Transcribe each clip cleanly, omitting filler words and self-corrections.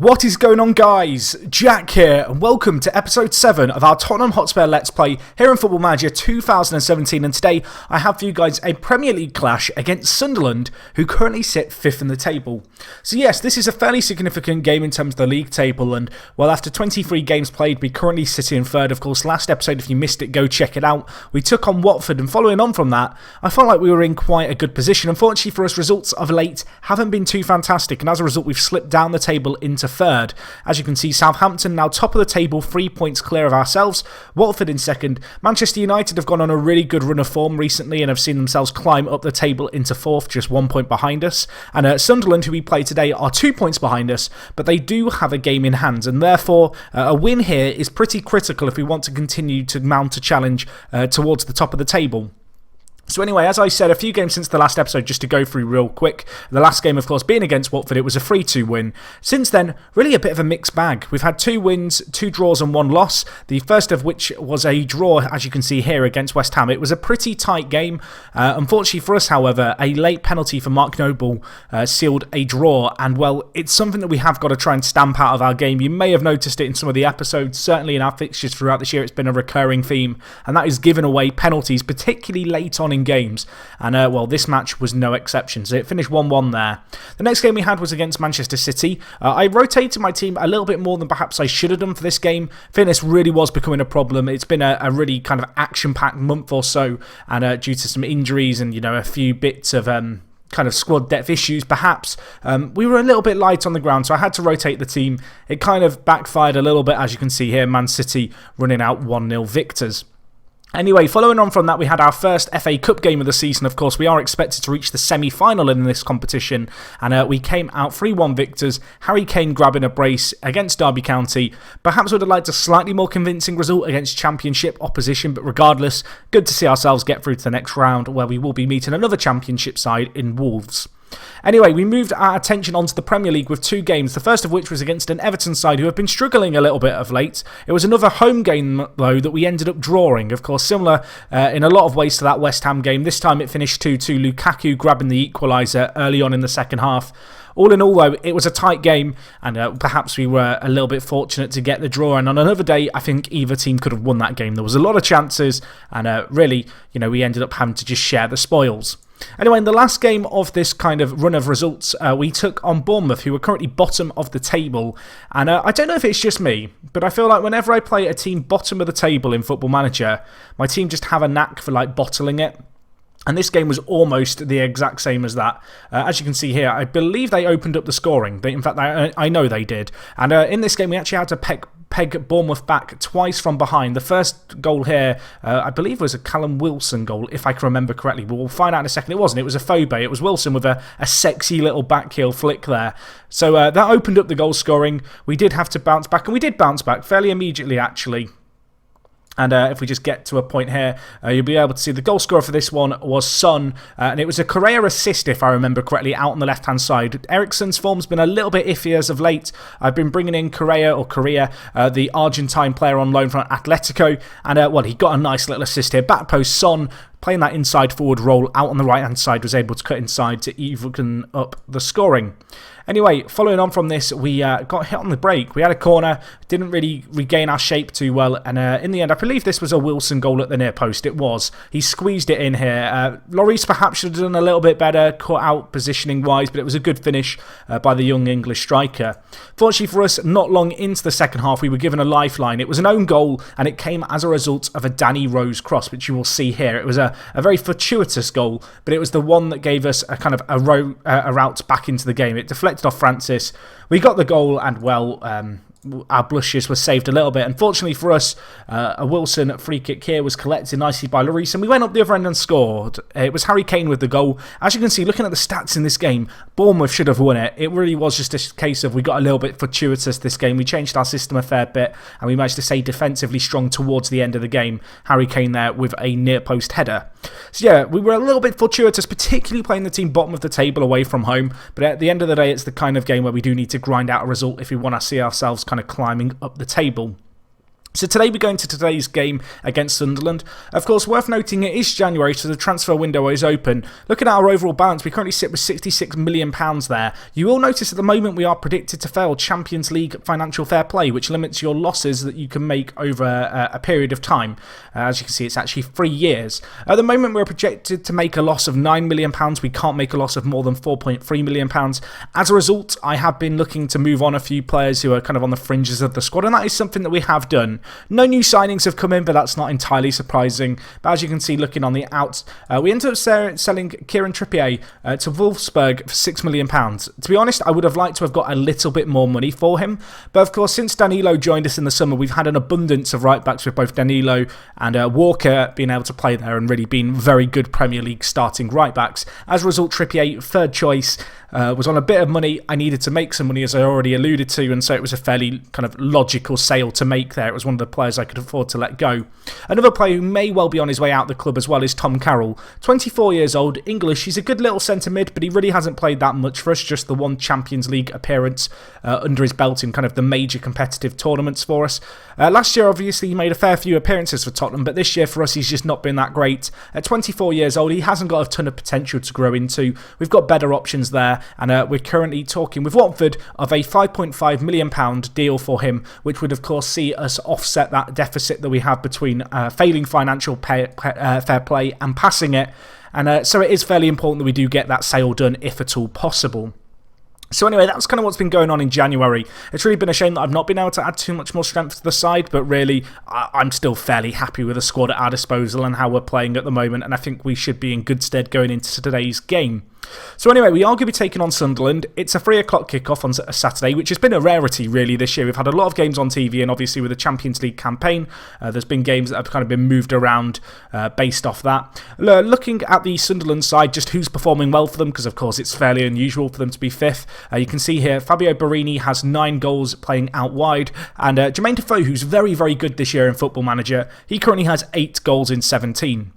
What is going on, guys? Jack here, and welcome to episode 7 of our Tottenham Hotspur Let's Play here in Football Manager 2017, and today I have for you guys a Premier League clash against Sunderland, who currently sit 5th in the table. So yes, this is a fairly significant game in terms of the league table, and well, after 23 games played, we currently sit in 3rd. Of course, last episode, if you missed it, go check it out. We took on Watford, and following on from that, I felt like we were in quite a good position. Unfortunately for us, results of late haven't been too fantastic, and as a result, we've slipped down the table into 3rd. As you can see, Southampton now top of the table, 3 points clear of ourselves. Watford in 2nd. Manchester United have gone on a really good run of form recently and have seen themselves climb up the table into 4th, just 1 point behind us. And Sunderland, who we play today, are 2 points behind us, but they do have a game in hand, and therefore a win here is pretty critical if we want to continue to mount a challenge towards the top of the table. So anyway, as I said, a few games since the last episode, just to go through real quick. The last game, of course, being against Watford, it was a 3-2 win. Since then, really a bit of a mixed bag. We've had 2 wins, 2 draws and 1 loss. The first of which was a draw, as you can see here, against West Ham. It was a pretty tight game. Unfortunately for us, however, a late penalty for Mark Noble sealed a draw. And well, it's something that we have got to try and stamp out of our game. You may have noticed it in some of the episodes. Certainly in our fixtures throughout this year, it's been a recurring theme. And that is giving away penalties, particularly late on in games, and well, this match was no exception, so it finished 1-1 there. The next game we had was against Manchester City. I rotated my team a little bit more than perhaps I should have done for this game. Fitness really was becoming a problem. It's been a really kind of action-packed month or so, and due to some injuries and, you know, a few bits of kind of squad depth issues, perhaps, we were a little bit light on the ground, so I had to rotate the team. It kind of backfired a little bit, as you can see here, Man City running out 1-0 victors. Anyway, following on from that, we had our first FA Cup game of the season. Of course, we are expected to reach the semi-final in this competition, and we came out 3-1 victors. Harry Kane grabbing a brace against Derby County. Perhaps would have liked a slightly more convincing result against Championship opposition, but regardless, good to see ourselves get through to the next round, where we will be meeting another Championship side in Wolves. Anyway, we moved our attention onto the Premier League with 2 games, the first of which was against an Everton side who have been struggling a little bit of late. It was another home game, though, that we ended up drawing. Of course, similar in a lot of ways to that West Ham game. This time it finished 2-2, Lukaku grabbing the equaliser early on in the second half. All in all, though, it was a tight game, and perhaps we were a little bit fortunate to get the draw. And on another day, I think either team could have won that game. There was a lot of chances, and really, you know, we ended up having to just share the spoils. Anyway, in the last game of this kind of run of results, we took on Bournemouth, who are currently bottom of the table. And I don't know if it's just me, but I feel like whenever I play a team bottom of the table in Football Manager, my team just have a knack for like bottling it. And this game was almost the exact same as that. As you can see here, I believe they opened up the scoring. In fact, I know they did. And in this game, we actually had to peg Bournemouth back twice from behind. The first goal here, I believe, was a Callum Wilson goal, if I can remember correctly. We'll find out in a second. It wasn't. It was a Phobe. It was Wilson with a sexy little back heel flick there. So that opened up the goal scoring. We did have to bounce back, and we did bounce back fairly immediately, actually. And if we just get to a point here, you'll be able to see the goal scorer for this one was Son. And it was a Correa assist, if I remember correctly, out on the left-hand side. Eriksen's form's been a little bit iffy as of late. I've been bringing in Correa, the Argentine player on loan from Atletico. And, well, he got a nice little assist here. Back post, Son, playing that inside forward role out on the right-hand side, was able to cut inside to even up the scoring. Anyway, following on from this, we got hit on the break. We had a corner, didn't really regain our shape too well, and in the end, I believe this was a Wilson goal at the near post. It was. He squeezed it in here. Lloris perhaps should have done a little bit better, caught out positioning-wise, but it was a good finish by the young English striker. Fortunately for us, not long into the second half, we were given a lifeline. It was an own goal, and it came as a result of a Danny Rose cross, which you will see here. It was a very fortuitous goal, but it was the one that gave us a kind of a route back into the game. It deflected off Francis. We got the goal, and well, our blushes were saved a little bit. Unfortunately for us, a Wilson free kick here was collected nicely by Lloris, and we went up the other end and scored. It was Harry Kane with the goal. As you can see, looking at the stats in this game, Bournemouth should have won it. It really was just a case of we got a little bit fortuitous this game. We changed our system a fair bit, and we managed to stay defensively strong towards the end of the game. Harry Kane there with a near post header. So yeah, we were a little bit fortuitous, particularly playing the team bottom of the table away from home. But at the end of the day, it's the kind of game where we do need to grind out a result if we want to see ourselves kind of climbing up the table. So today we're going to today's game against Sunderland. Of course, worth noting it is January, so the transfer window is open. Looking at our overall balance, we currently sit with £66 million there. You will notice at the moment we are predicted to fail Champions League financial fair play, which limits your losses that you can make over a period of time. As you can see, it's actually 3 years. At the moment, we're projected to make a loss of £9 million. We can't make a loss of more than £4.3 million. As a result, I have been looking to move on a few players who are kind of on the fringes of the squad, and that is something that we have done. No new signings have come in, but that's not entirely surprising. But as you can see, looking on the outs, we ended up selling Kieran Trippier to Wolfsburg for £6 million. To be honest, I would have liked to have got a little bit more money for him. But of course, since Danilo joined us in the summer, we've had an abundance of right-backs with both Danilo and Walker being able to play there and really being very good Premier League starting right-backs. As a result, Trippier, third choice, was on a bit of money. I needed to make some money, as I already alluded to, and so it was a fairly kind of logical sale to make there. It was one of the players I could afford to let go. Another player who may well be on his way out of the club as well is Tom Carroll. 24 years old, English. He's a good little centre mid, but he really hasn't played that much for us, just the one Champions League appearance under his belt in kind of the major competitive tournaments for us. Last year, obviously, he made a fair few appearances for Tottenham, but this year for us, he's just not been that great. At 24 years old, he hasn't got a ton of potential to grow into. We've got better options there, and we're currently talking with Watford of a £5.5 million deal for him, which would, of course, see us offset that deficit that we have between failing financial fair play and passing it. And so it is fairly important that we do get that sale done, if at all possible. So anyway, that's kind of what's been going on in January. It's really been a shame that I've not been able to add too much more strength to the side, but really, I'm still fairly happy with the squad at our disposal and how we're playing at the moment, and I think we should be in good stead going into today's game. So anyway, we are going to be taking on Sunderland. It's a 3 o'clock kickoff on a Saturday, which has been a rarity really this year. We've had a lot of games on TV, and obviously with the Champions League campaign, there's been games that have kind of been moved around based off that. Looking at the Sunderland side, just who's performing well for them, because of course it's fairly unusual for them to be fifth. You can see here, Fabio Borini has 9 goals playing out wide, and Jermaine Defoe, who's very, very good this year in Football Manager, he currently has 8 goals in 17.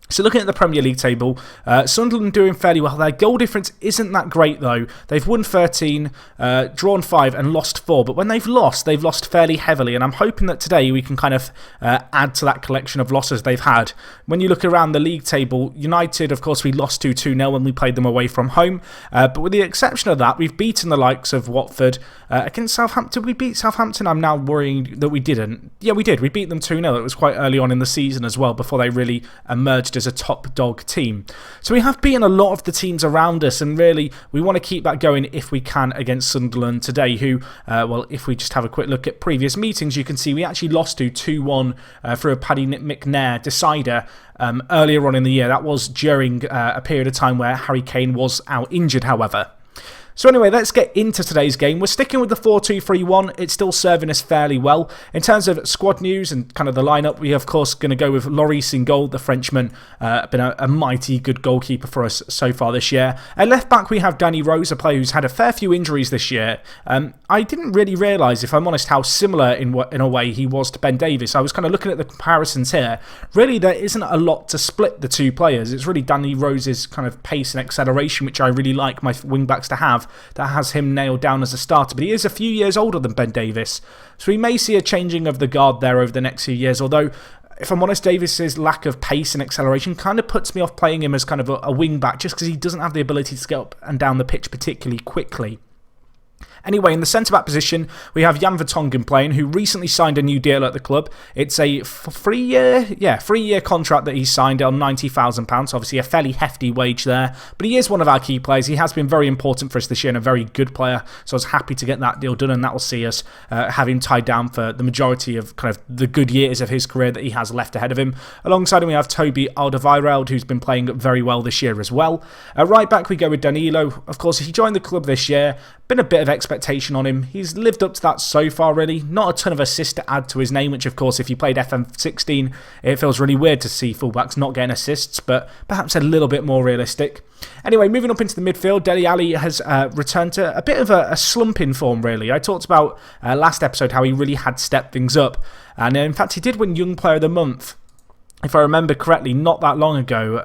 So looking at the Premier League table, Sunderland doing fairly well. Their goal difference isn't that great though. They've won 13, drawn 5 and lost 4. But when they've lost fairly heavily. And I'm hoping that today we can kind of add to that collection of losses they've had. When you look around the league table, United, of course, we lost 2-0 when we played them away from home. But with the exception of that, we've beaten the likes of Watford. Against Southampton, did we beat Southampton? I'm now worrying that we didn't. Yeah, we did. We beat them 2-0. It was quite early on in the season as well, before they really emerged as a top dog team. So we have beaten a lot of the teams around us, and really we want to keep that going if we can against Sunderland today, who, well, if we just have a quick look at previous meetings, you can see we actually lost to 2-1 through a Paddy McNair decider earlier on in the year. That was during a period of time where Harry Kane was out injured, however. So anyway, let's get into today's game. We're sticking with the 4-2-3-1. It's still serving us fairly well. In terms of squad news and kind of the lineup, we of course going to go with Lloris in goal, the Frenchman. Been a mighty good goalkeeper for us so far this year. At left back, we have Danny Rose, a player who's had a fair few injuries this year. I didn't really realise, if I'm honest, how similar in a way he was to Ben Davies. I was kind of looking at the comparisons here. Really, there isn't a lot to split the two players. It's really Danny Rose's kind of pace and acceleration, which I really like my wing-backs to have, that has him nailed down as a starter. But he is a few years older than Ben Davies, so we may see a changing of the guard there over the next few years, although if I'm honest, Davies's lack of pace and acceleration kind of puts me off playing him as kind of a wing-back, just because he doesn't have the ability to get up and down the pitch particularly quickly. Anyway, in the centre-back position, we have Jan Vertonghen playing, who recently signed a new deal at the club. It's a 3-year contract that he signed on £90,000, so obviously a fairly hefty wage there. But he is one of our key players. He has been very important for us this year and a very good player, so I was happy to get that deal done, and that will see us have him tied down for the majority of kind of the good years of his career that he has left ahead of him. Alongside him, we have Toby Alderweireld, who's been playing very well this year as well. Right back, we go with Danilo. Of course, he joined the club this year. Been a bit of expectation on him. He's lived up to that so far, really. Not a ton of assists to add to his name, which, of course, if you played FM16, it feels really weird to see fullbacks not getting assists, but perhaps a little bit more realistic. Anyway, moving up into the midfield, Dele Alli has returned to a bit of a slump in form, really. I talked about last episode how he really had stepped things up, and in fact, he did win Young Player of the Month if I remember correctly, not that long ago.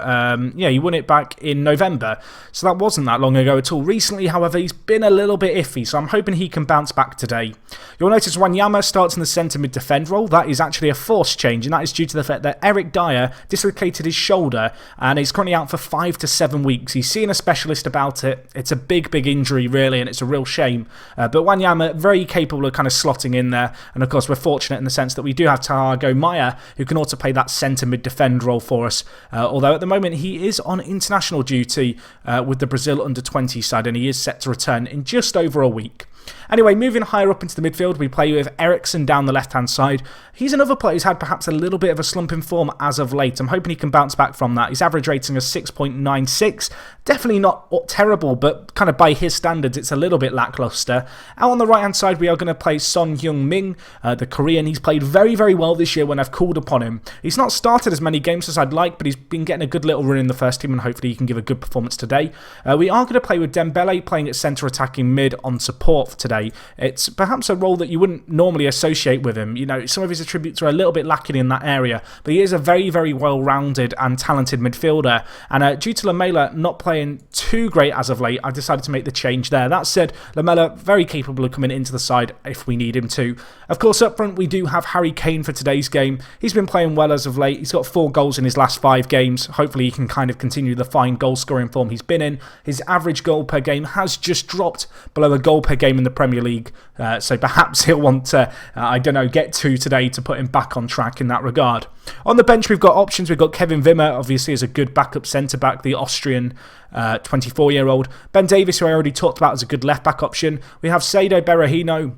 Yeah, he won it back in November, so that wasn't that long ago at all. Recently, however, he's been a little bit iffy, so I'm hoping he can bounce back today. You'll notice Wanyama starts in the centre mid-defend role. That is actually a forced change, and that is due to the fact that Eric Dyer dislocated his shoulder, and he's currently out for 5 to 7 weeks. He's seen a specialist about it. It's a big injury, really, and it's a real shame. But Wanyama, very capable of kind of slotting in there, and of course, we're fortunate in the sense that we do have Thiago Maia, who can also play that centre mid-defend role for us, although at the moment he is on international duty with the Brazil under-20 side, and he is set to return in just over a week. Anyway, moving higher up into the midfield, we play with Eriksen down the left-hand side. He's another player who's had perhaps a little bit of a slump in form as of late. I'm hoping he can bounce back from that. His average rating is 6.96. Definitely not terrible, but kind of by his standards, it's a little bit lackluster. Out on the right-hand side, we are going to play Son Heung-min, the Korean. He's played very, very well this year when I've called upon him. He's not started as many games as I'd like, but he's been getting a good little run in the first team, and hopefully he can give a good performance today. We are going to play with Dembele playing at centre attacking mid on support for today. It's perhaps a role that you wouldn't normally associate with him. You know, some of his attributes are a little bit lacking in that area, but he is a very, very well-rounded and talented midfielder. And due to Lamela not playing too great as of late, I decided to make the change there. That said, Lamela very capable of coming into the side if we need him to. Of course, up front we do have Harry Kane for today's game. He's been playing well as of late. He's got 4 goals in his last 5 games. Hopefully he can kind of continue the fine goal-scoring form he's been in. His average goal per game has just dropped below a goal per game in the Premier League. So perhaps he'll want to, I don't know, get 2 today to put him back on track in that regard. On the bench, we've got options. We've got Kevin Wimmer, obviously, as a good backup centre-back, the Austrian 24-year-old. Ben Davies, who I already talked about, as a good left-back option. We have Saido Berahino,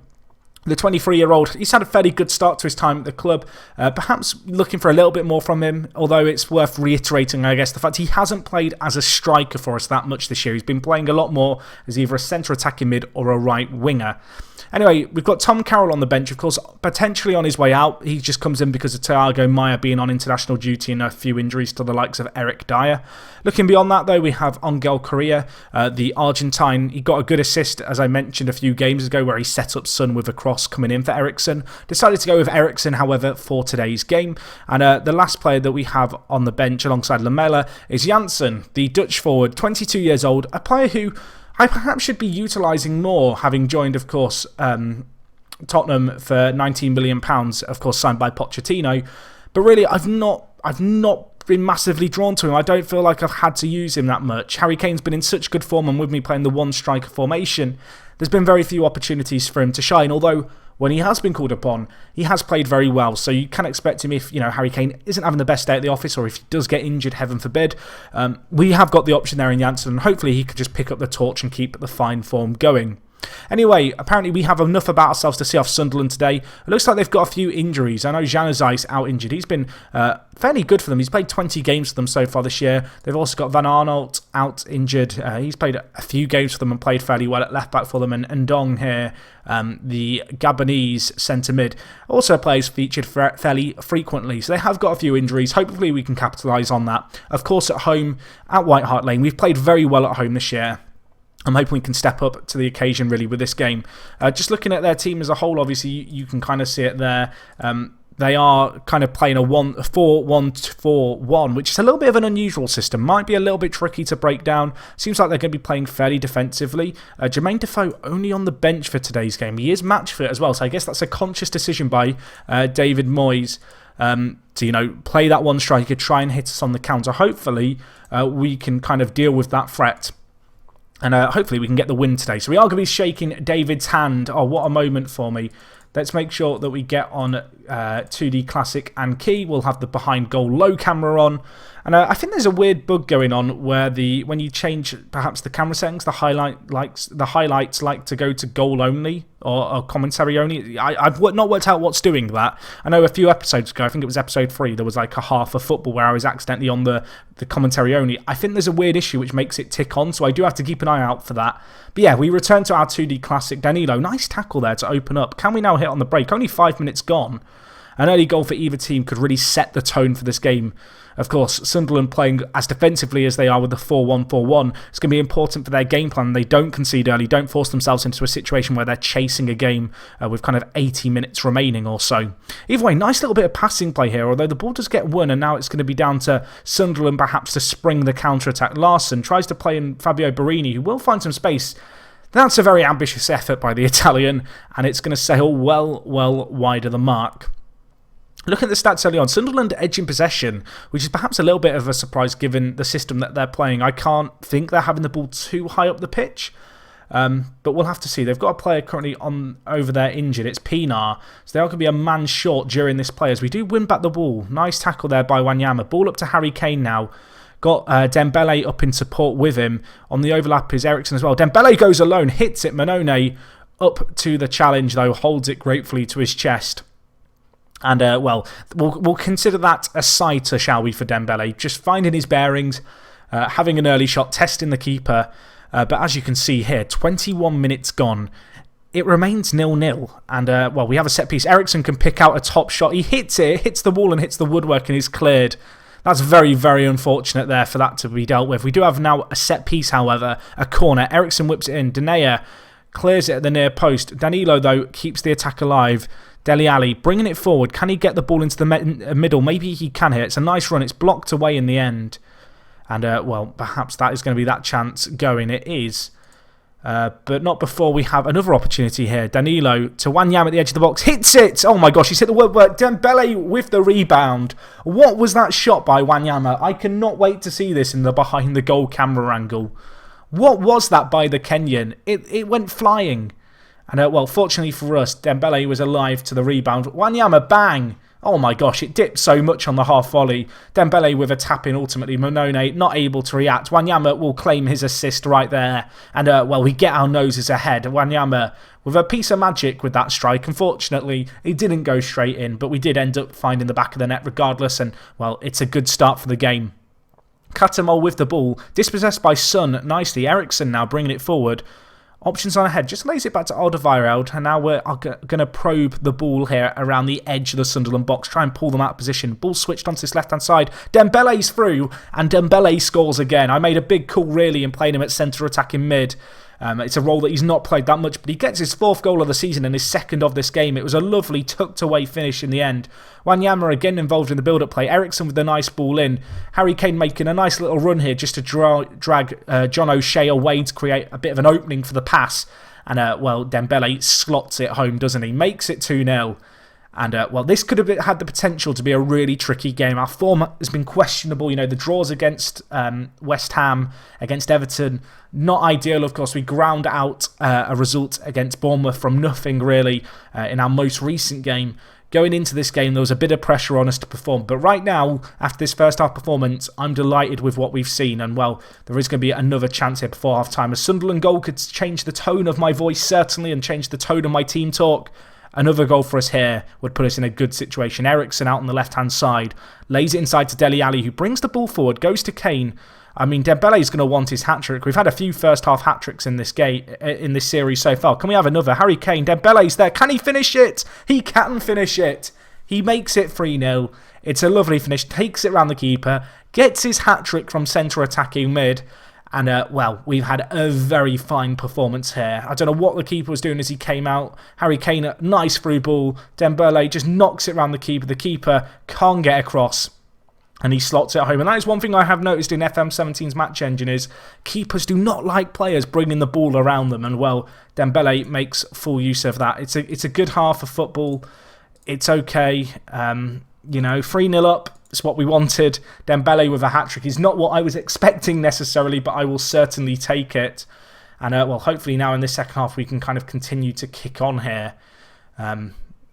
the 23-year-old. He's had a fairly good start to his time at the club. Perhaps looking for a little bit more from him, although it's worth reiterating, I guess, the fact he hasn't played as a striker for us that much this year. He's been playing a lot more as either a centre attacking mid or a right winger. Anyway, we've got Tom Carroll on the bench, of course, potentially on his way out. He just comes in because of Thiago Maia being on international duty and a few injuries to the likes of Eric Dyer. Looking beyond that, though, we have Angel Correa, the Argentine. He got a good assist, as I mentioned a few games ago, where he set up Son with a cross coming in for Eriksen. Decided to go with Eriksen, however, for today's game. And the last player that we have on the bench alongside Lamela is Janssen, the Dutch forward, 22 years old, a player who I perhaps should be utilising more, having joined, of course, Tottenham for £19 million, of course, signed by Pochettino. But really, I've not been massively drawn to him. I don't feel like I've had to use him that much. Harry Kane's been in such good form, and with me playing the one-striker formation, there's been very few opportunities for him to shine, although when he has been called upon, he has played very well. So you can expect him if, Harry Kane isn't having the best day at the office, or if he does get injured, heaven forbid. We have got the option there in Janssen, and hopefully he could just pick up the torch and keep the fine form going. Anyway, apparently we have enough about ourselves to see off Sunderland today. It looks like they've got a few injuries. I know Januzaj's out injured. He's been fairly good for them. He's played 20 games for them so far this year. They've also got Van Arnold out injured. He's played a few games for them and played fairly well at left back for them. And Ndong here, the Gabonese centre mid, also plays featured fairly frequently. So they have got a few injuries. Hopefully we can capitalise on that. Of course, at home at White Hart Lane, we've played very well at home this year. I'm hoping we can step up to the occasion, really, with this game. Just looking at their team as a whole, obviously, you can kind of see it there. They are kind of playing a 4-1-4-1, which is a little bit of an unusual system. Might be a little bit tricky to break down. Seems like they're going to be playing fairly defensively. Jermaine Defoe only on the bench for today's game. He is match fit as well, so I guess that's a conscious decision by David Moyes to, play that one striker, try and hit us on the counter. Hopefully, we can kind of deal with that threat. And hopefully we can get the win today. So we are going to be shaking David's hand. Oh, what a moment for me. Let's make sure that we get on 2D Classic and Key. We'll have the behind goal low camera on. And I think there's a weird bug going on where when you change perhaps the camera settings, the highlights like to go to goal only or commentary only. I've not worked out what's doing that. I know a few episodes ago, I think it was episode 3, there was like a half of football where I was accidentally on the commentary only. I think there's a weird issue which makes it tick on, so I do have to keep an eye out for that. But yeah, we return to our 2D Classic. Danilo, nice tackle there to open up. Can we now hit on the break? Only 5 minutes gone. An early goal for either team could really set the tone for this game. Of course, Sunderland playing as defensively as they are with the 4-1-4-1, it's going to be important for their game plan. They don't concede early, don't force themselves into a situation where they're chasing a game with kind of 80 minutes remaining or so. Either way, nice little bit of passing play here, although the ball does get won, and now it's going to be down to Sunderland perhaps to spring the counter-attack. Larson tries to play in Fabio Barini, who will find some space. That's a very ambitious effort by the Italian, and it's going to sail well wide of the mark. Looking at the stats early on, Sunderland edging possession, which is perhaps a little bit of a surprise given the system that they're playing. I can't think they're having the ball too high up the pitch, but we'll have to see. They've got a player currently over there injured. It's Pinar, so they are going to be a man short during this play as we do win back the ball. Nice tackle there by Wanyama. Ball up to Harry Kane now. Got Dembele up in support with him. On the overlap is Ericsson as well. Dembele goes alone, hits it. Manone up to the challenge though, holds it gratefully to his chest. And, well, we'll consider that a sighter, shall we, for Dembele. Just finding his bearings, having an early shot, testing the keeper. But as you can see here, 21 minutes gone. It remains 0-0. And, well, we have a set piece. Ericsson can pick out a top shot. He hits it, hits the wall and hits the woodwork and is cleared. That's very unfortunate there for that to be dealt with. We do have now a set piece, however, a corner. Ericsson whips it in. Denayer clears it at the near post. Danilo, though, keeps the attack alive. Dele Alli bringing it forward. Can he get the ball into the middle? Maybe he can here. It's a nice run. It's blocked away in the end. And, well, perhaps that is going to be that chance going. It is. But not before we have another opportunity here. Danilo to Wanyama at the edge of the box. Hits it! Oh my gosh, he's hit the woodwork. Dembele with the rebound. What was that shot by Wanyama? I cannot wait to see this in the behind the goal camera angle. What was that by the Kenyan? It went flying. And, well, fortunately for us, Dembele was alive to the rebound. Wanyama, bang! Oh my gosh, it dipped so much on the half volley. Dembele with a tap in ultimately. Manone not able to react. Wanyama will claim his assist right there. And, well, we get our noses ahead. Wanyama with a piece of magic with that strike. Unfortunately, it didn't go straight in, but we did end up finding the back of the net regardless. And, well, it's a good start for the game. Katamol with the ball. Dispossessed by Son nicely. Ericsson now bringing it forward. Options on ahead, just lays it back to Alderweireld, and now we're going to probe the ball here around the edge of the Sunderland box, try and pull them out of position. Ball switched onto this left-hand side. Dembele's through, and Dembele scores again. I made a big call, really, in playing him at centre attacking mid. It's a role that he's not played that much, but he gets his 4th goal of the season and his 2nd of this game. It was a lovely tucked-away finish in the end. Wanyama again involved in the build-up play. Ericsson with the nice ball in. Harry Kane making a nice little run here just to drag John O'Shea away to create a bit of an opening for the pass. And, well, Dembele slots it home, doesn't he? Makes it 2-0. And, well, this could have had the potential to be a really tricky game. Our form has been questionable. You know, the draws against West Ham, against Everton, not ideal, of course. We ground out a result against Bournemouth from nothing, really, in our most recent game. Going into this game, there was a bit of pressure on us to perform. But right now, after this first half performance, I'm delighted with what we've seen. And, well, there is going to be another chance here before half-time. A Sunderland goal could change the tone of my voice, certainly, and change the tone of my team talk. Another goal for us here would put us in a good situation. Ericsson out on the left-hand side. Lays it inside to Dele Alli, who brings the ball forward. Goes to Kane. I mean, Dembele is going to want his hat-trick. We've had a few first-half hat-tricks in this series so far. Can we have another? Harry Kane. Dembele's there. Can he finish it? He can finish it. He makes it 3-0. It's a lovely finish. Takes it round the keeper. Gets his hat-trick from centre-attacking mid. And, well, we've had a very fine performance here. I don't know what the keeper was doing as he came out. Harry Kane, a nice through ball. Dembele just knocks it around the keeper. The keeper can't get across. And he slots it home. And that is one thing I have noticed in FM17's match engine is keepers do not like players bringing the ball around them. And, well, Dembele makes full use of that. It's a good half of football. It's okay. You know, 3-0 up. It's what we wanted. Dembele with a hat-trick is not what I was expecting necessarily, but I will certainly take it. And, well, hopefully now in this second half we can kind of continue to kick on here.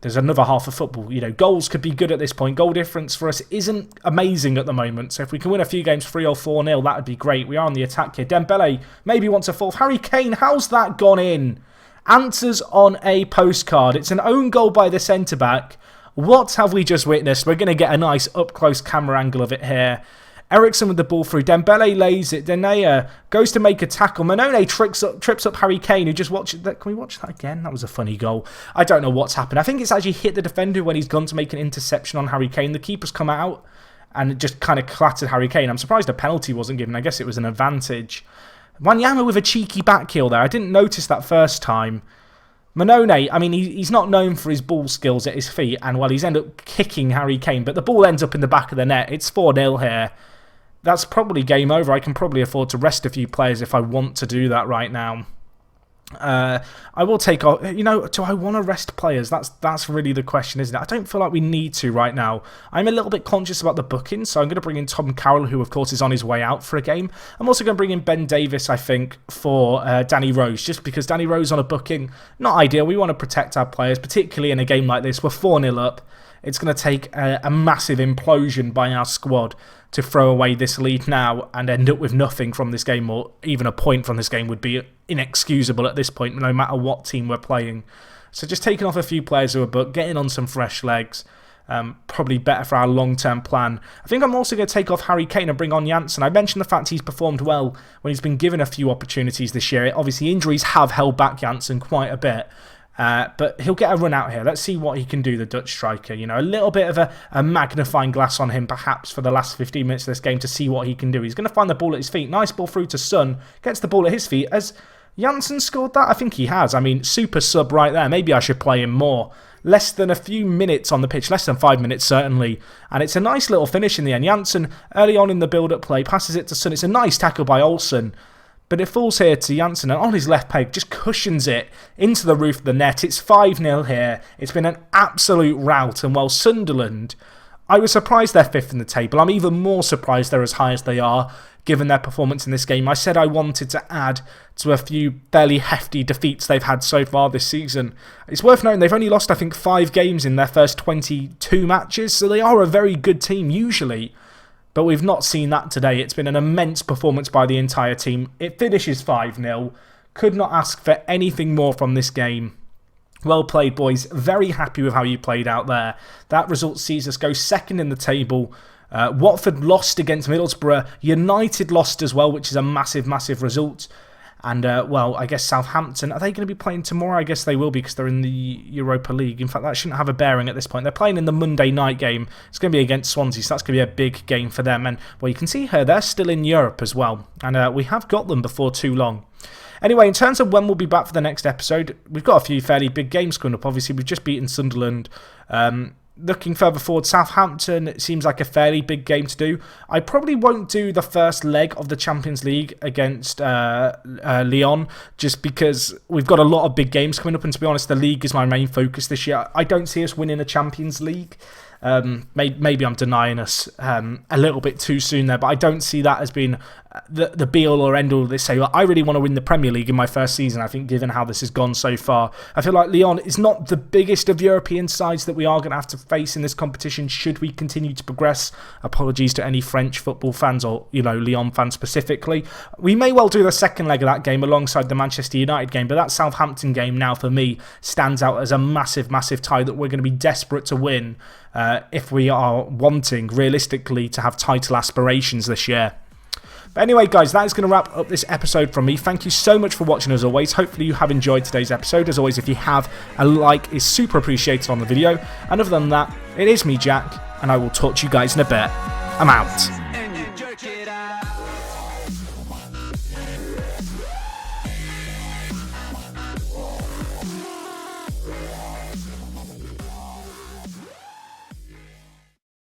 There's another half of football. You know, goals could be good at this point. Goal difference for us isn't amazing at the moment. So if we can win a few games 3 or 4-0, that would be great. We are on the attack here. Dembele maybe wants a fourth. Harry Kane, how's that gone in? Answers on a postcard. It's an own goal by the centre-back. What have we just witnessed? We're going to get a nice up-close camera angle of it here. Ericsson with the ball through. Dembele lays it. Denea goes to make a tackle. Manone trips up Harry Kane, who just watched that. Can we watch that again? That was a funny goal. I don't know what's happened. I think it's actually hit the defender when he's gone to make an interception on Harry Kane. The keeper's come out and it just kind of clattered Harry Kane. I'm surprised a penalty wasn't given. I guess it was an advantage. Wanyama with a cheeky back heel there. I didn't notice that first time. Manone, I mean, he's not known for his ball skills at his feet, and well, he's ended up kicking Harry Kane, but the ball ends up in the back of the net. It's 4-0 here. That's probably game over. I can probably afford to rest a few players if I want to do that right now. I will take off. You know, do I want to rest players? That's really the question, isn't it? I don't feel like we need to right now. I'm a little bit conscious about the booking, so I'm going to bring in Tom Carroll, who of course is on his way out for a game. I'm also going to bring in Ben Davis, I think, for Danny Rose, just because Danny Rose on a booking, not ideal. We want to protect our players, particularly in a game like this. We're 4-0 up. It's going to take a massive implosion by our squad to throw away this lead now and end up with nothing from this game, or even a point from this game would be inexcusable at this point, no matter what team we're playing. So just taking off a few players who are booked, getting on some fresh legs, probably better for our long-term plan. I think I'm also going to take off Harry Kane and bring on Janssen. I mentioned the fact he's performed well when he's been given a few opportunities this year. Obviously, injuries have held back Janssen quite a bit. But he'll get a run out here. Let's see what he can do, the Dutch striker. You know, a little bit of a magnifying glass on him, perhaps, for the last 15 minutes of this game to see what he can do. He's going to find the ball at his feet. Nice ball through to Son. Gets the ball at his feet. Has Janssen scored that? I think he has. I mean, super sub right there. Maybe I should play him more. Less than a few minutes on the pitch. Less than 5 minutes, certainly. And it's a nice little finish in the end. Janssen, early on in the build-up play, passes it to Son. It's a nice tackle by Olsen. But it falls here to Janssen, and on his left peg, just cushions it into the roof of the net. It's 5-0 here. It's been an absolute rout. And while Sunderland, I was surprised they're 5th in the table. I'm even more surprised they're as high as they are, given their performance in this game. I said I wanted to add to a few fairly hefty defeats they've had so far this season. It's worth noting they've only lost, I think, 5 games in their first 22 matches, so they are a very good team usually. But we've not seen that today. It's been an immense performance by the entire team. It finishes 5-0. Could not ask for anything more from this game. Well played, boys. Very happy with how you played out there. That result sees us go 2nd in the table. Watford lost against Middlesbrough. United lost as well, which is a massive, massive result. And, well, I guess Southampton, are they going to be playing tomorrow? I guess they will be because they're in the Europa League. In fact, that shouldn't have a bearing at this point. They're playing in the Monday night game. It's going to be against Swansea, so that's going to be a big game for them. And, well, you can see here, they're still in Europe as well. And we have got them before too long. Anyway, in terms of when we'll be back for the next episode, we've got a few fairly big games coming up. Obviously, we've just beaten Sunderland. Looking further forward, Southampton seems like a fairly big game to do. I probably won't do the first leg of the Champions League against Lyon, just because we've got a lot of big games coming up, and to be honest, the league is my main focus this year. I don't see us winning a Champions League. Maybe I'm denying us a little bit too soon there, but I don't see that as being the be-all or end-all of this. Say, well, I really want to win the Premier League in my first season, I think, given how this has gone so far. I feel like Lyon is not the biggest of European sides that we are going to have to face in this competition should we continue to progress. Apologies to any French football fans or, you know, Lyon fans specifically. We may well do the second leg of that game alongside the Manchester United game, but that Southampton game now, for me, stands out as a massive, massive tie that we're going to be desperate to win if we are wanting, realistically, to have title aspirations this year. But anyway, guys, that is going to wrap up this episode from me. Thank you so much for watching, as always. Hopefully you have enjoyed today's episode. As always, if you have, a like is super appreciated on the video. And other than that, it is me, Jack, and I will talk to you guys in a bit. I'm out.